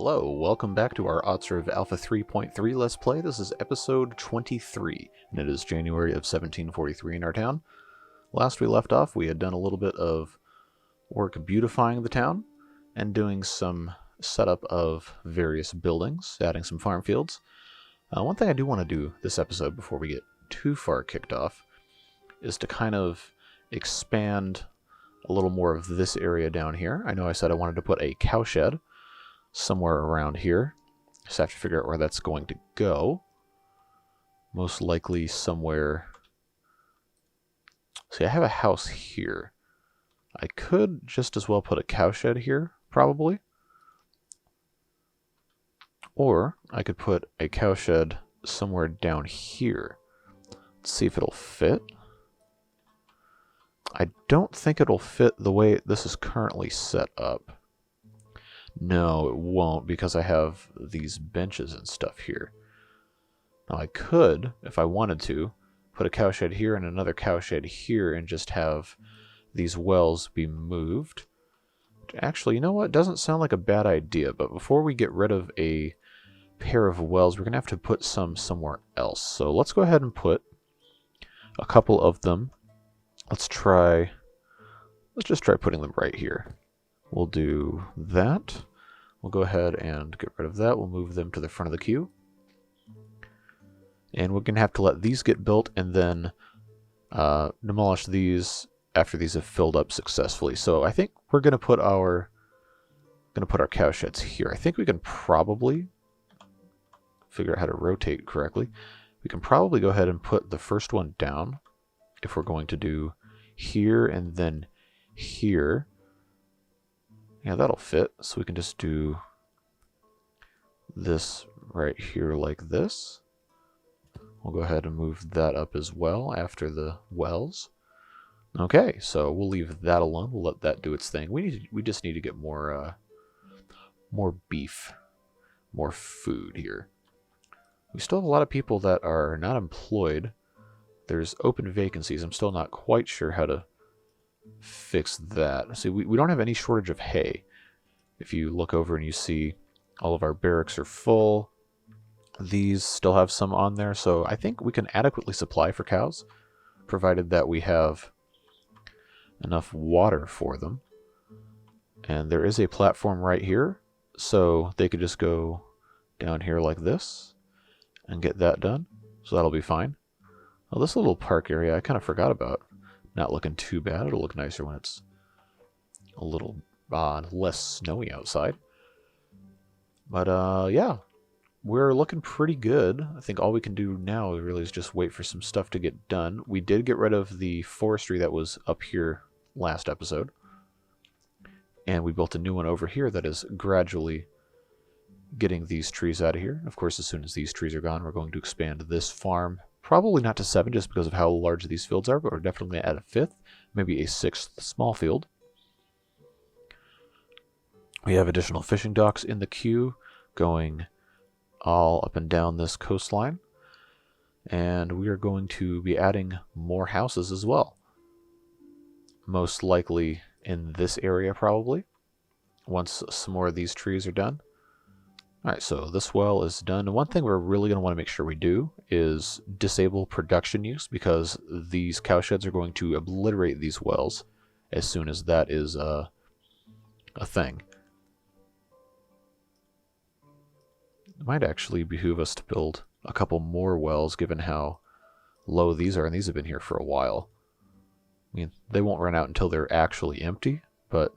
Hello, welcome back to our Ostriv Alpha 3.3 Let's Play. This is episode 23, and it is January of 1743 in our town. Last we left off, we had done a little bit of work beautifying the town, and doing some setup of various buildings, adding some farm fields. One thing I do want to do this episode before we get too far kicked off is to kind of expand a little more of this area down here. I know I said I wanted to put a cowshed somewhere around here. Just have to figure out where that's going to go. Most likely somewhere... See, I have a house here. I could just as well put a cowshed here, probably. Or I could put a cowshed somewhere down here. Let's see if it'll fit. I don't think it'll fit the way this is currently set up. No, it won't, because I have these benches and stuff here. Now I could, if I wanted to, put a cowshed here and another cowshed here and just have these wells be moved. Actually, you know what? It doesn't sound like a bad idea, but before we get rid of a pair of wells, we're going to have to put some somewhere else. So let's go ahead and put a couple of them. Let's just try putting them right here. We'll do that. We'll go ahead and get rid of that. We'll move them to the front of the queue. And we're going to have to let these get built and then demolish these after these have filled up successfully. So I think we're going to put our cowsheds here. I think we can probably figure out how to rotate correctly. We can probably go ahead and put the first one down if we're going to do here and then here. Yeah, that'll fit. So we can just do this right here like this. We'll go ahead and move that up as well after the wells. Okay, so we'll leave that alone. We'll let that do its thing. We just need to get more beef, more food here. We still have a lot of people that are not employed. There's open vacancies. I'm still not quite sure how to fix that. See, we don't have any shortage of hay. If you look over and you see all of our barracks are full, these still have some on there, so I think we can adequately supply for cows, provided that we have enough water for them. And there is a platform right here, so they could just go down here like this and get that done, so that'll be fine. Well, this little park area I kind of forgot about. Not looking too bad. It'll look nicer when it's a little less snowy outside. But yeah, we're looking pretty good. I think all we can do now really is just wait for some stuff to get done. We did get rid of the forestry that was up here last episode. And we built a new one over here that is gradually getting these trees out of here. Of course, as soon as these trees are gone, we're going to expand this farm. Probably not to 7 just because of how large these fields are, but we're definitely at a 5th, maybe a 6th small field. We have additional fishing docks in the queue going all up and down this coastline. And we are going to be adding more houses as well. Most likely in this area probably, once some more of these trees are done. Alright, so this well is done. And one thing we're really going to want to make sure we do is disable production use, because these cowsheds are going to obliterate these wells as soon as that is a thing. It might actually behoove us to build a couple more wells given how low these are, and these have been here for a while. I mean, they won't run out until they're actually empty, but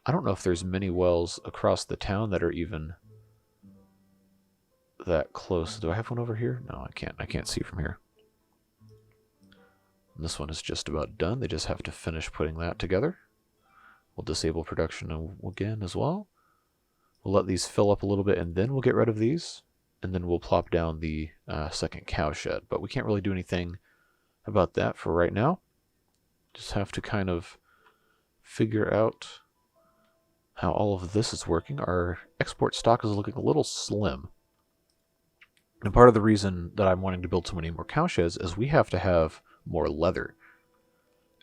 I don't know if there's many wells across the town that are even that close. Do I have one over here? No, I can't see from here. And this one is just about done. They just have to finish putting that together. We'll disable production again as well. We'll let these fill up a little bit and then we'll get rid of these, and then we'll plop down the second cowshed. But we can't really do anything about that for right now. Just have to kind of figure out how all of this is working. Our export stock is looking a little slim. And part of the reason that I'm wanting to build so many more cowsheds is we have to have more leather.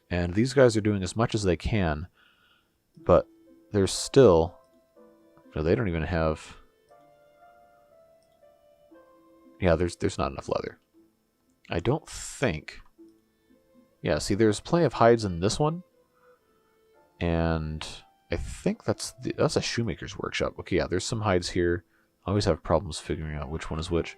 And these guys are doing as much as they can, but there's still... No, they don't even have Yeah, there's not enough leather. I don't think... Yeah, see, there's plenty of hides in this one. And I think that's a shoemaker's workshop. Okay, yeah, there's some hides here. I always have problems figuring out which one is which.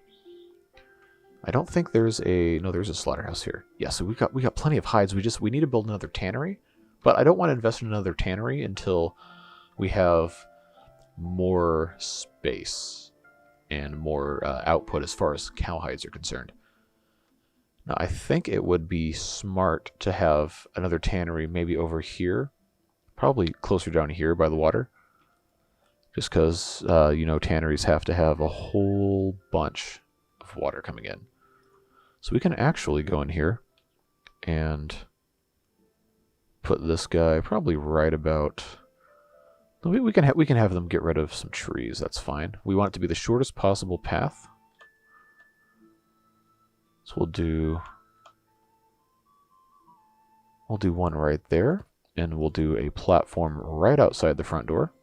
I don't think there's a... No, there's a slaughterhouse here. Yeah, so we got plenty of hides. We need to build another tannery. But I don't want to invest in another tannery until we have more space and more output as far as cow hides are concerned. Now, I think it would be smart to have another tannery maybe over here. Probably closer down here by the water. Just because, you know, tanneries have to have a whole bunch of water coming in. So we can actually go in here and put this guy probably right about... We can have them get rid of some trees. That's fine. We want it to be the shortest possible path. So we'll do one right there, and we'll do a platform right outside the front door.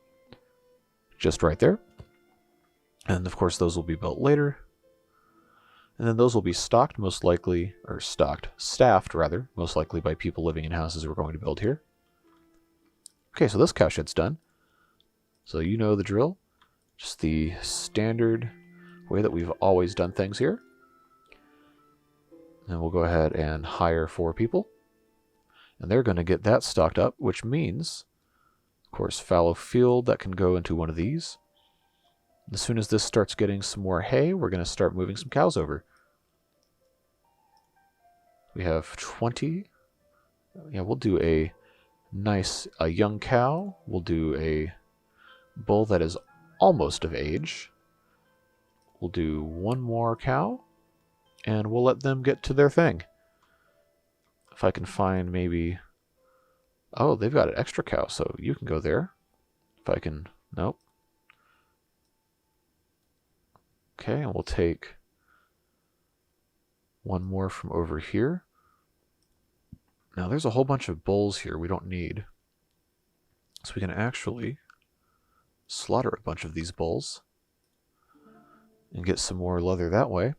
Just right there. And of course those will be built later. And then those will be staffed most likely most likely by people living in houses we're going to build here. Okay, so this cowshed's done. So you know the drill. Just the standard way that we've always done things here. And we'll go ahead and hire 4 people. And they're going to get that stocked up, which means, of course, fallow field that can go into one of these. As soon as this starts getting some more hay, we're going to start moving some cows over. We have 20. Yeah, we'll do a young cow. We'll do a bull that is almost of age. We'll do 1 more cow, and we'll let them get to their thing. If I can find maybe... Oh, they've got an extra cow, so you can go there. If I can... Nope. Okay, and we'll take 1 more from over here. Now, there's a whole bunch of bulls here we don't need. So we can actually slaughter a bunch of these bulls and get some more leather that way.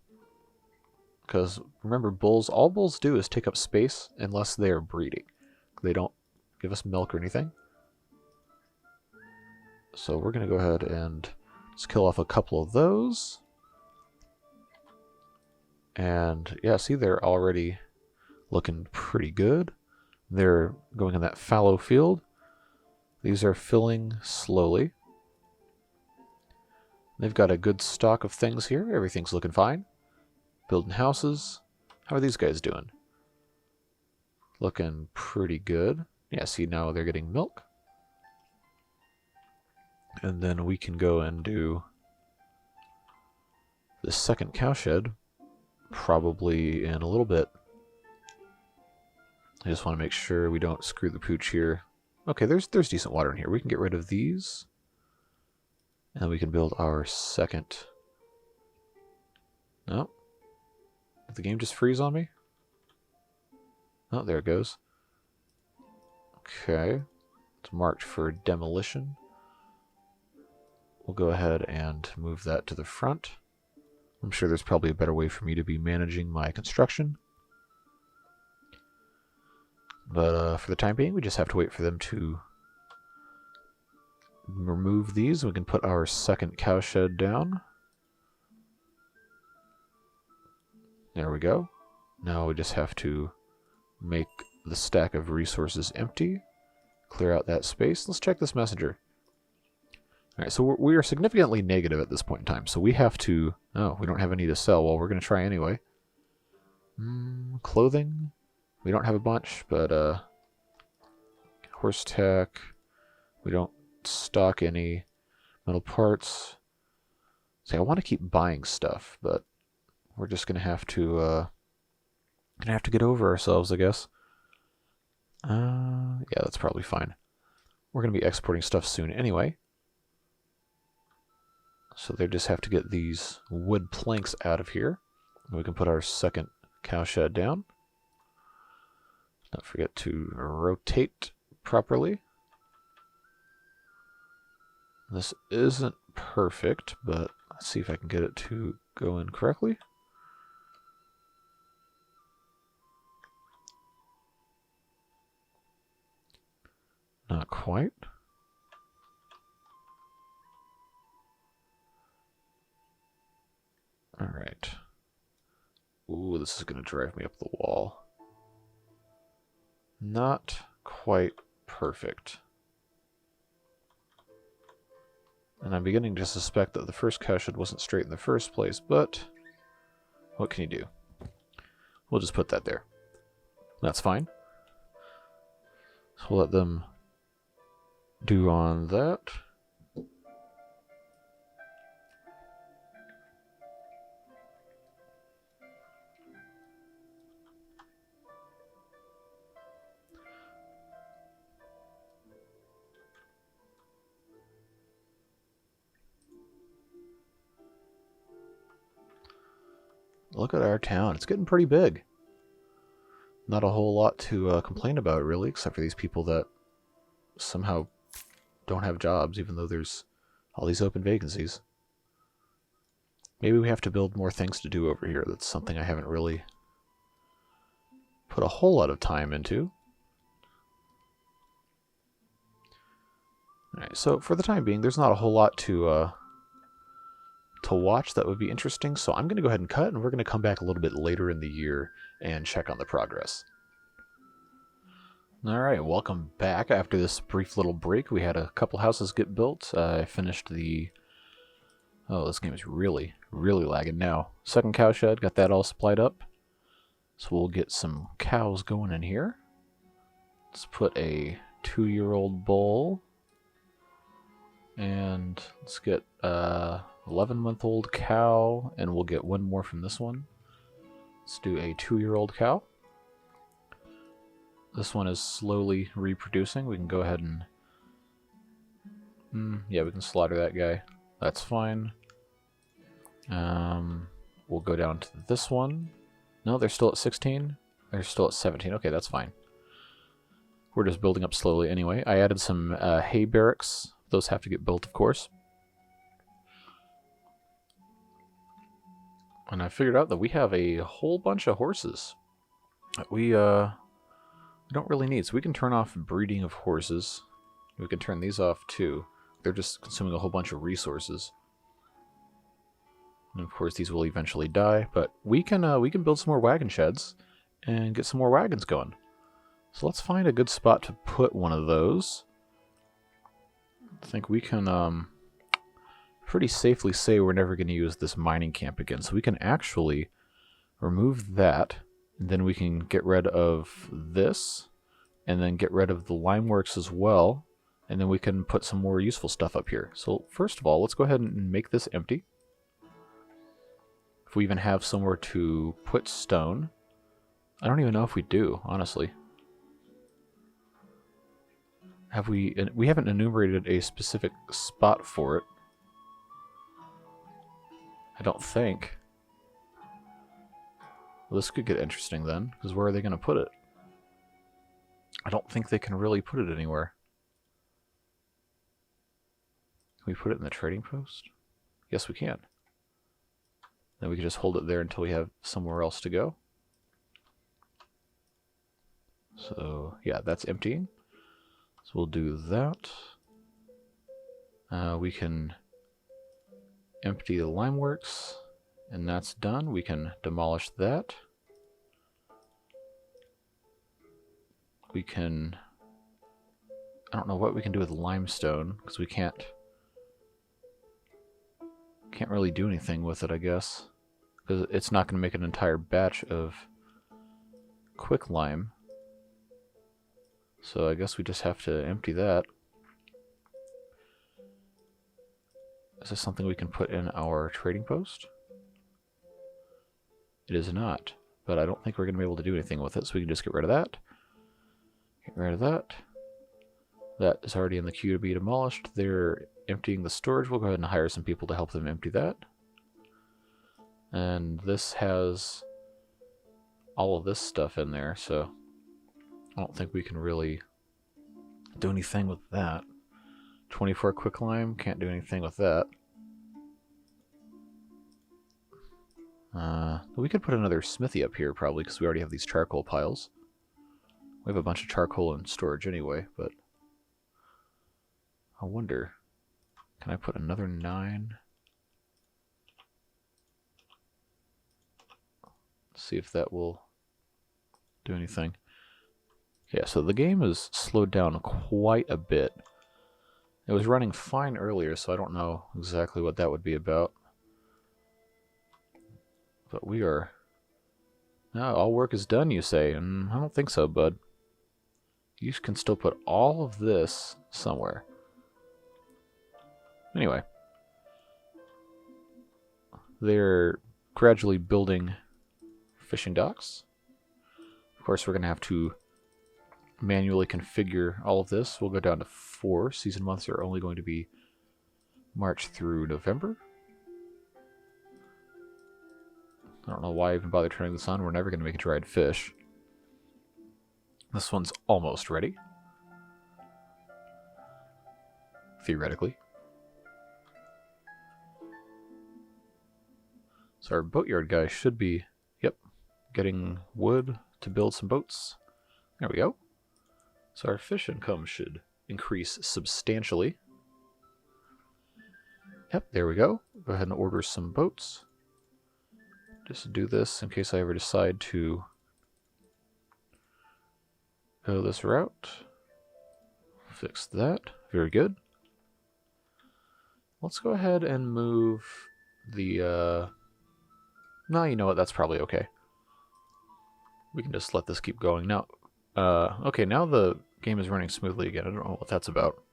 Because, remember, all bulls do is take up space unless they are breeding. They don't give us milk or anything. So we're going to go ahead and just kill off a couple of those. And yeah, see, they're already looking pretty good. They're going in that fallow field. These are filling slowly. They've got a good stock of things here. Everything's looking fine. Building houses. How are these guys doing? Looking pretty good. Yeah, see, now they're getting milk. And then we can go and do the second cowshed probably in a little bit. I just want to make sure we don't screw the pooch here. Okay, there's decent water in here. We can get rid of these. And we can build our second. No. Did the game just freeze on me? Oh, there it goes. Okay. It's marked for demolition. We'll go ahead and move that to the front. I'm sure there's probably a better way for me to be managing my construction. But for the time being, we just have to wait for them to remove these. We can put our second cowshed down. There we go. Now we just have to make the stack of resources empty. Clear out that space. Let's check this messenger. Alright, so we are significantly negative at this point in time. So we have to... Oh, we don't have any to sell. Well, we're going to try anyway. Clothing. We don't have a bunch, but... horse tack. We don't stock any metal parts. See, I want to keep buying stuff, but we're just going to have to get over ourselves, I guess. Yeah, that's probably fine. We're going to be exporting stuff soon anyway. So they just have to get these wood planks out of here. We can put our second cowshed down. Don't forget to rotate properly. This isn't perfect, but let's see if I can get it to go in correctly. Not quite. Alright. Ooh, this is going to drive me up the wall. Not quite perfect. And I'm beginning to suspect that the first cowshed wasn't straight in the first place, but what can you do? We'll just put that there. That's fine. So we'll let them do on that. Look at our town. It's getting pretty big. Not a whole lot to complain about, really, except for these people that somehow don't have jobs, even though there's all these open vacancies. Maybe we have to build more things to do over here. That's something I haven't really put a whole lot of time into. Alright, so for the time being, there's not a whole lot to watch that would be interesting, so I'm going to go ahead and cut, and we're going to come back a little bit later in the year and check on the progress. Alright, welcome back. After this brief little break, we had a couple houses get built. I finished the... Oh, this game is really, really lagging now. Second cow shed, got that all supplied up. So we'll get some cows going in here. Let's put a 2-year-old bull. And let's get 11-month-old cow, and we'll get one more from this one. Let's do a 2-year-old cow. This one is slowly reproducing. We can go ahead and... yeah, we can slaughter that guy. That's fine. We'll go down to this one. No, they're still at 16. They're still at 17. Okay, that's fine. We're just building up slowly anyway. I added some hay barracks. Those have to get built, of course. And I figured out that we have a whole bunch of horses that we don't really need. So we can turn off breeding of horses. We can turn these off too. They're just consuming a whole bunch of resources. And of course these will eventually die, but we can build some more wagon sheds and get some more wagons going. So let's find a good spot to put one of those. I think we can pretty safely say we're never going to use this mining camp again. So we can actually remove that, and then we can get rid of this, and then get rid of the limeworks as well, and then we can put some more useful stuff up here. So first of all, let's go ahead and make this empty. If we even have somewhere to put stone. I don't even know if we do, honestly. We haven't enumerated a specific spot for it. I don't think. Well, this could get interesting then, because where are they going to put it? I don't think they can really put it anywhere. Can we put it in the trading post? Yes, we can. Then we can just hold it there until we have somewhere else to go. So, yeah, that's emptying. So we'll do that. We can empty the limeworks, and that's done. We can demolish that. We can... I don't know what we can do with limestone, because we can't really do anything with it, I guess. Because it's not going to make an entire batch of quicklime. So I guess we just have to empty that. Is this something we can put in our trading post? It is not, but I don't think we're going to be able to do anything with it, so we can just get rid of that. Get rid of that. That is already in the queue to be demolished. They're emptying the storage. We'll go ahead and hire some people to help them empty that. And this has all of this stuff in there, so I don't think we can really do anything with that. 24 quicklime, can't do anything with that. We could put another smithy up here probably, because we already have these charcoal piles. We have a bunch of charcoal in storage anyway, but I wonder, can I put another 9? See if that will do anything. Yeah, so the game is slowed down quite a bit. It was running fine earlier, so I don't know exactly what that would be about. But we are... No, all work is done, you say. And I don't think so, bud. You can still put all of this somewhere. Anyway. They're gradually building fishing docks. Of course, we're going to have to manually configure all of this. We'll go down to 4. Season months are only going to be March through November. I don't know why I even bother turning this on. We're never going to make a dried fish. This one's almost ready. Theoretically. So our boatyard guy should be, yep, getting wood to build some boats. There we go. So our fish income should increase substantially. Yep, there we go. Go ahead and order some boats. Just do this in case I ever decide to go this route. Fix that. Very good. Let's go ahead and move the... No, you know what? That's probably okay. We can just let this keep going. Now, okay, now the game is running smoothly again. I don't know what that's about.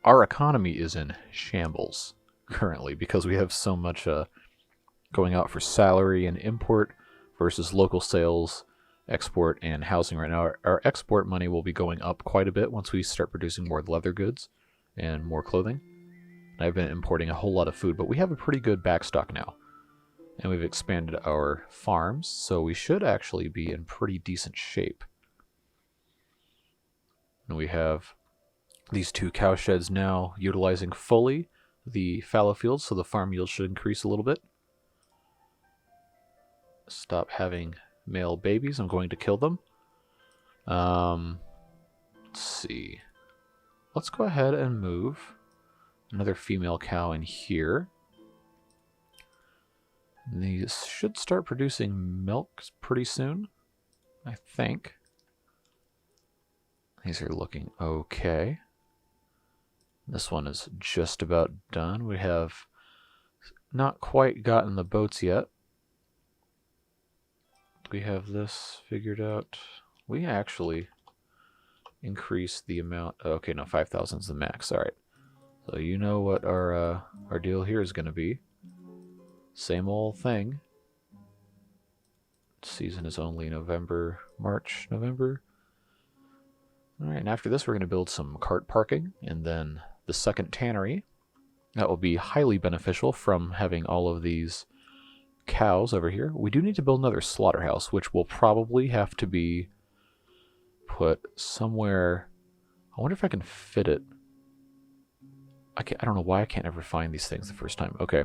Our economy is in shambles currently because we have so much going out for salary and import versus local sales, export, and housing right now. Our export money will be going up quite a bit once we start producing more leather goods and more clothing. And I've been importing a whole lot of food, but we have a pretty good backstock now. And we've expanded our farms, so we should actually be in pretty decent shape. And we have these 2 cow sheds now utilizing fully the fallow fields, so the farm yield should increase a little bit. Stop having male babies. I'm going to kill them. Let's see. Let's go ahead and move another female cow in here. These should start producing milk pretty soon, I think. These are looking okay. This one is just about done. We have not quite gotten the boats yet. We have this figured out. We actually increased the amount. Okay, no, 5,000 is the max. All right. So you know what our deal here is going to be. Same old thing. Season is only November, March, November. Alright, and after this we're going to build some cart parking, and then the second tannery. That will be highly beneficial from having all of these cows over here. We do need to build another slaughterhouse, which will probably have to be put somewhere. I wonder if I can fit it. I don't know why I can't ever find these things the first time. Okay.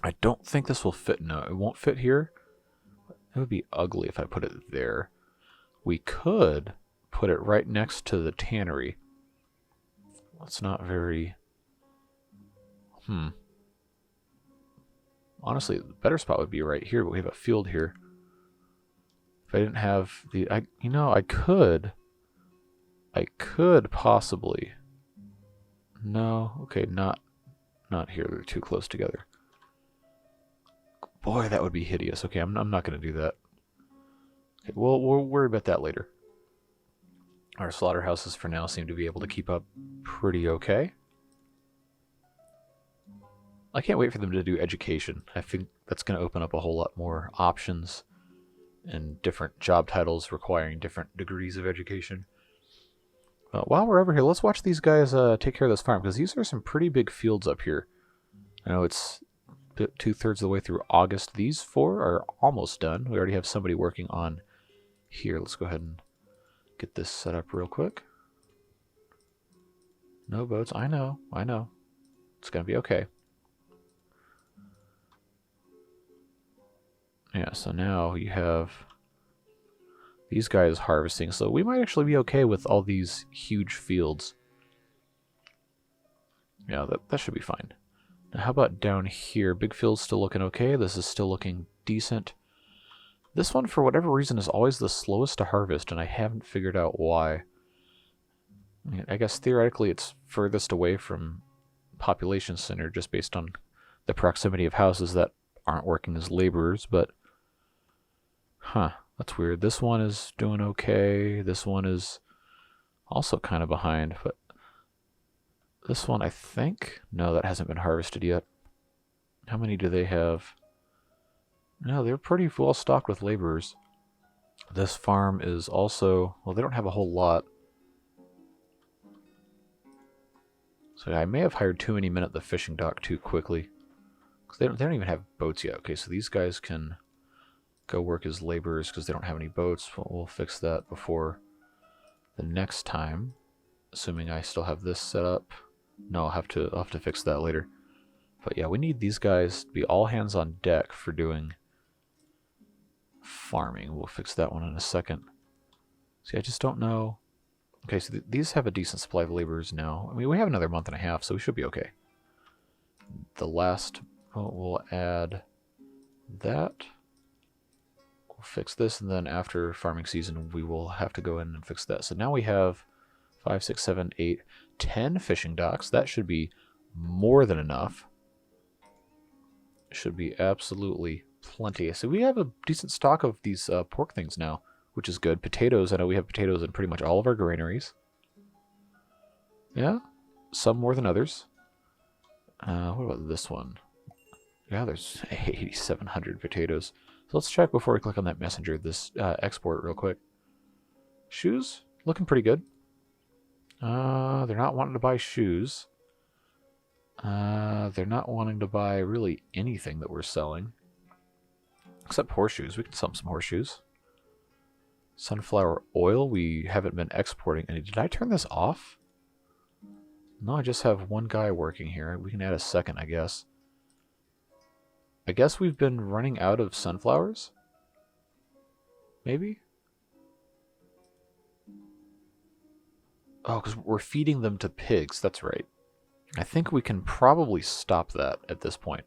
I don't think this will fit. No, it won't fit here. It would be ugly if I put it there. We could put it right next to the tannery. That's not very... Honestly, the better spot would be right here, but we have a field here. If I didn't have the... I could possibly... No, okay, not here. They're too close together. Boy, that would be hideous. Okay, I'm not going to do that. Okay, we'll worry about that later. Our slaughterhouses for now seem to be able to keep up pretty okay. I can't wait for them to do education. I think that's going to open up a whole lot more options and different job titles requiring different degrees of education. While we're over here, let's watch these guys take care of this farm, because these are some pretty big fields up here. I know it's 2/3 of the way through August. These 4 are almost done. We already have somebody working on here. Let's go ahead and get this set up real quick. No boats. I know. It's going to be okay. Yeah, so now you have these guys harvesting. So we might actually be okay with all these huge fields. Yeah, that should be fine. Now, how about down here? Big field's still looking okay. This is still looking decent. This one, for whatever reason, is always the slowest to harvest, and I haven't figured out why. I mean, I guess theoretically it's furthest away from population center just based on the proximity of houses that aren't working as laborers, but huh, that's weird. This one is doing okay. This one is also kind of behind, but this one, I think, no, that hasn't been harvested yet. How many do they have? No, they're pretty well stocked with laborers. This farm is also, well, they don't have a whole lot. So I may have hired too many men at the fishing dock too quickly. Because they don't even have boats yet. Okay, so these guys can go work as laborers because they don't have any boats. We'll fix that before the next time. Assuming I still have this set up. No, I'll have to fix that later. But yeah, we need these guys to be all hands on deck for doing farming. We'll fix that one in a second. See, I just don't know. Okay, so these have a decent supply of laborers now. I mean, we have another month and a half, so we should be okay. The last, we'll add that. We'll fix this, and then after farming season, we will have to go in and fix that. So now we have 5, 6, 7, 8, 10 fishing docks. That should be more than enough. Should be absolutely plenty. So we have a decent stock of these pork things now, which is good. Potatoes, I know we have potatoes in pretty much all of our granaries. Yeah, some more than others. What about this one? Yeah, there's 8,700 potatoes. So let's check before we click on that messenger, this export real quick. Shoes, looking pretty good. They're not wanting to buy shoes. They're not wanting to buy really anything that we're selling. Except horseshoes. We can sell them some horseshoes. Sunflower oil, we haven't been exporting any. Did I turn this off? No, I just have one guy working here. We can add a second, I guess. I guess we've been running out of sunflowers? Maybe? Oh, because we're feeding them to pigs. That's right. I think we can probably stop that at this point.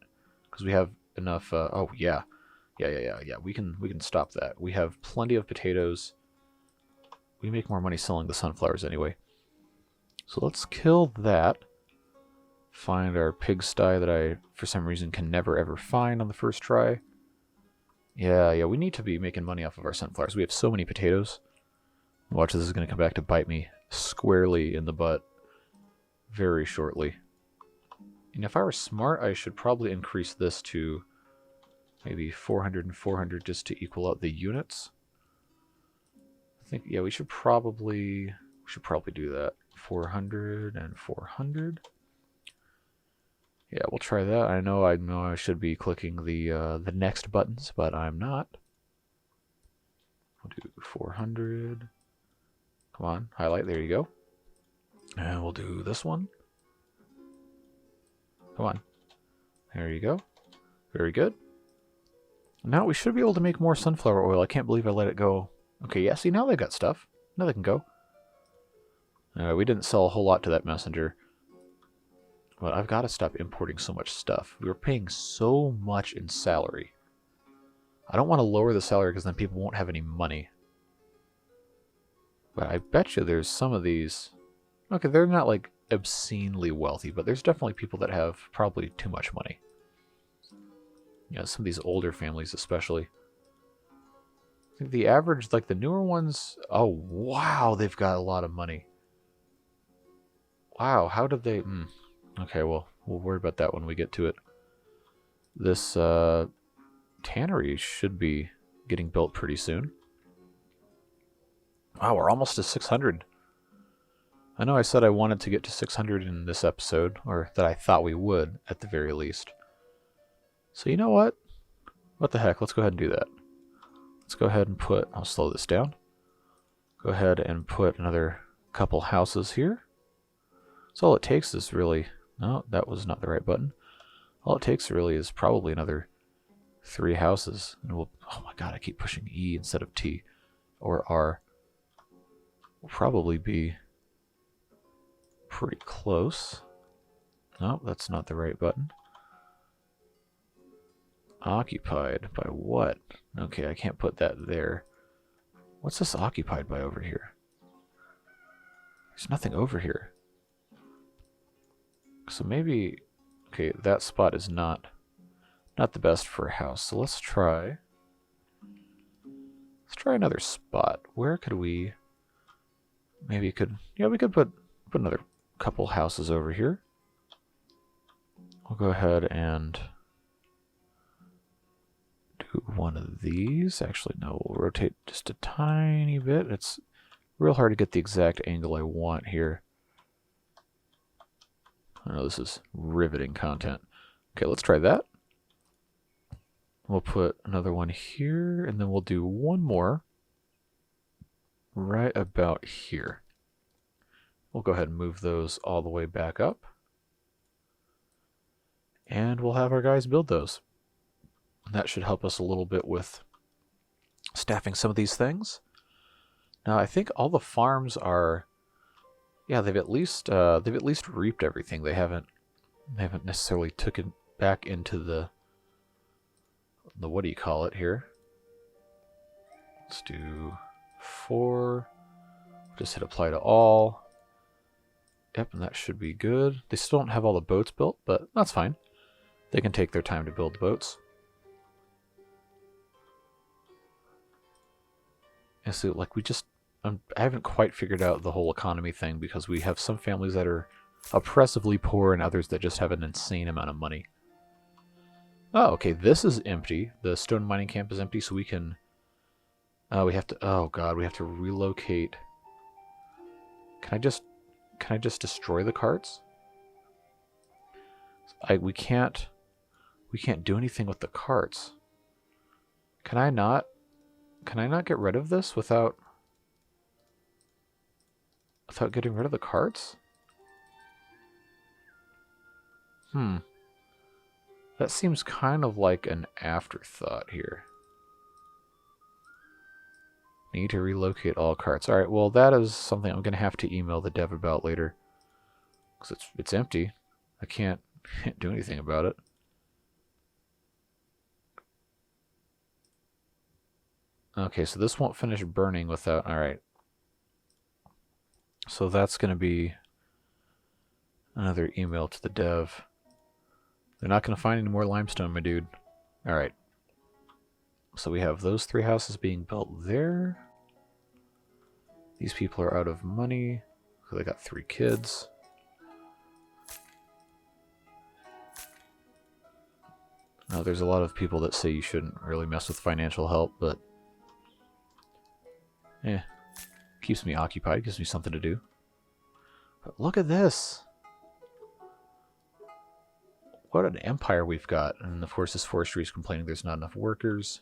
Because we have enough... oh, yeah. Yeah. We can stop that. We have plenty of potatoes. We make more money selling the sunflowers anyway. So let's kill that. Find our pigsty that I, for some reason, can never ever find on the first try. Yeah, we need to be making money off of our sunflowers. We have so many potatoes. Watch, this is going to come back to bite me squarely in the butt very shortly. And if I were smart, I should probably increase this to maybe 400 and 400 just to equal out the units. I think, yeah, we should probably do that. 400 and 400. Yeah, we'll try that. I know I should be clicking the next buttons, but I'm not. We'll do 400. Come on, highlight. There you go. And we'll do this one. Come on. There you go. Very good. Now we should be able to make more sunflower oil. I can't believe I let it go. Okay, yeah, see, now they got stuff. Now they can go. We didn't sell a whole lot to that messenger. But I've got to stop importing so much stuff. We were paying so much in salary. I don't want to lower the salary because then people won't have any money. But I bet you there's some of these... Okay, they're not like obscenely wealthy, but there's definitely people that have probably too much money. Yeah, some of these older families especially. I think the average, like the newer ones... Oh, wow, they've got a lot of money. Wow, how did they... Okay, well, we'll worry about that when we get to it. This tannery should be getting built pretty soon. Wow, we're almost to 600. I know I said I wanted to get to 600 in this episode, or that I thought we would, at the very least. So you know what? What the heck, let's go ahead and do that. Let's go ahead and put... I'll slow this down. Go ahead and put another couple houses here. So all it takes is really... No, that was not the right button. All it takes really is probably another 3 houses. And we'll... Oh my god, I keep pushing E instead of T. Or R. We'll probably be pretty close. No, that's not the right button. Occupied by what? Okay, I can't put that there. What's this occupied by over here? There's nothing over here. So maybe, okay, that spot is not the best for a house. So let's try another spot. Where could we maybe could, yeah, we could put another couple houses over here. We'll go ahead and do one of these. Actually, no, we'll rotate just a tiny bit. It's real hard to get the exact angle I want here. I know this is riveting content. Okay, let's try that. We'll put another one here, and then we'll do one more right about here. We'll go ahead and move those all the way back up. And we'll have our guys build those. That should help us a little bit with staffing some of these things. Now, I think all the farms are, yeah, they've at least reaped everything. They haven't necessarily took it back into the what do you call it here? Let's do 4. Just hit apply to all. Yep, and that should be good. They still don't have all the boats built, but that's fine. They can take their time to build the boats. And so, like, I haven't quite figured out the whole economy thing, because we have some families that are oppressively poor and others that just have an insane amount of money. Oh, okay, this is empty. The stone mining camp is empty, so we can... we have to... Oh, God, we have to relocate. Can I just destroy the carts? We can't do anything with the carts. Can I not get rid of this without getting rid of the carts? That seems kind of like an afterthought here. Need to relocate all carts. Alright, well, that is something I'm going to have to email the dev about later. Because it's empty. I can't do anything about it. Okay, so this won't finish burning without... Alright. So that's going to be another email to the dev. They're not going to find any more limestone, my dude. Alright. So we have those 3 houses being built there. These people are out of money. So they got 3 kids. Now, there's a lot of people that say you shouldn't really mess with financial help, but... keeps me occupied, gives me something to do. But look at this! What an empire we've got. And of course this forestry is complaining there's not enough workers.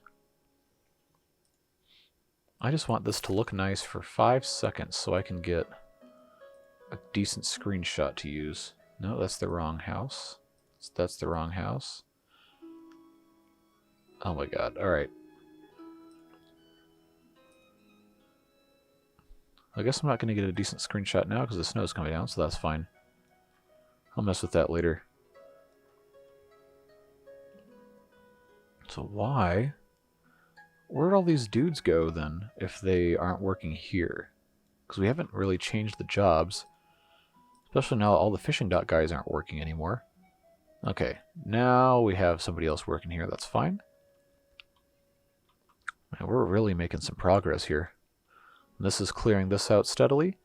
I just want this to look nice for 5 seconds so I can get a decent screenshot to use. No, that's the wrong house. That's the wrong house. Oh my god, alright. I guess I'm not going to get a decent screenshot now because the snow's coming down, so that's fine. I'll mess with that later. So where'd all these dudes go then if they aren't working here? Because we haven't really changed the jobs. Especially now all the fishing dock guys aren't working anymore. Okay, now we have somebody else working here, that's fine. Man, we're really making some progress here. And this is clearing this out steadily.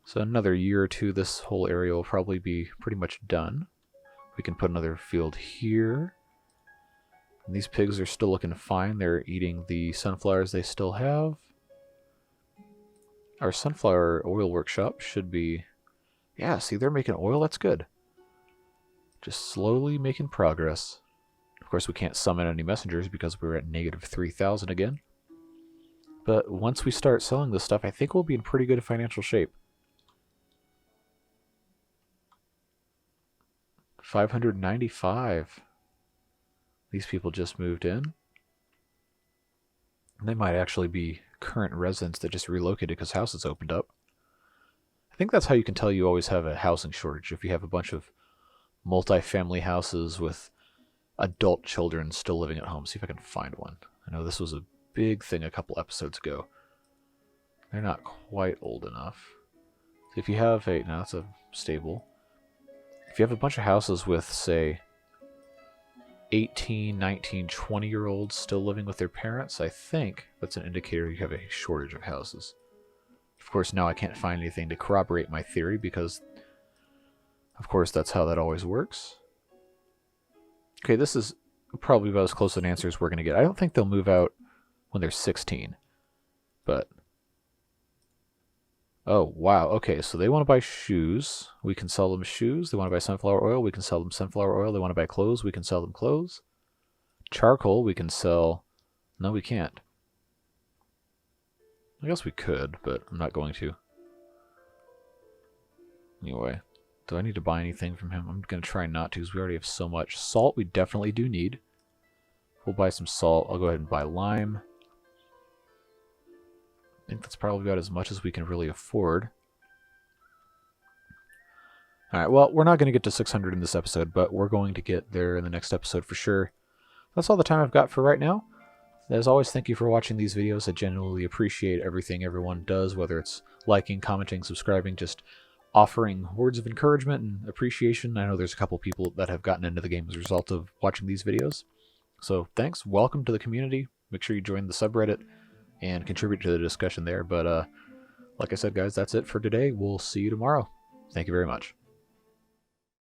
So another year or two this whole area will probably be pretty much done. We can put another field here. And these pigs are still looking fine. They're eating the sunflowers they still have. Our sunflower oil workshop should be... Yeah, see, they're making oil. That's good. Just slowly making progress. Of course, we can't summon any messengers because we're at negative 3,000 again. But once we start selling this stuff, I think we'll be in pretty good financial shape. 595. These people just moved in. They might actually be current residents that just relocated because houses opened up. I think that's how you can tell you always have a housing shortage, if you have a bunch of multi-family houses with adult children still living at home. See if I can find one. I know this was a big thing a couple episodes ago. They're not quite old enough. So if you have a... Now that's a stable. If you have a bunch of houses with, say, 18, 19, 20-year-olds still living with their parents, I think that's an indicator you have a shortage of houses. Of course, now I can't find anything to corroborate my theory because, of course, that's how that always works. Okay, this is probably about as close an answer as we're going to get. I don't think they'll move out when they're 16, but... Oh, wow. Okay, so they want to buy shoes. We can sell them shoes. They want to buy sunflower oil. We can sell them sunflower oil. They want to buy clothes. We can sell them clothes. Charcoal, we can sell... No, we can't. I guess we could, but I'm not going to. Anyway, do I need to buy anything from him? I'm going to try not to because we already have so much. Salt we definitely do need. We'll buy some salt. I'll go ahead and buy lime. I think that's probably about as much as we can really afford. Alright, well, we're not going to get to 600 in this episode, but we're going to get there in the next episode for sure. That's all the time I've got for right now. As always, thank you for watching these videos. I genuinely appreciate everything everyone does, whether it's liking, commenting, subscribing, just offering words of encouragement and appreciation. I know there's a couple people that have gotten into the game as a result of watching these videos. So thanks, welcome to the community. Make sure you join the subreddit and contribute to the discussion there. But like I said, guys, that's it for today. We'll see you tomorrow. Thank you very much.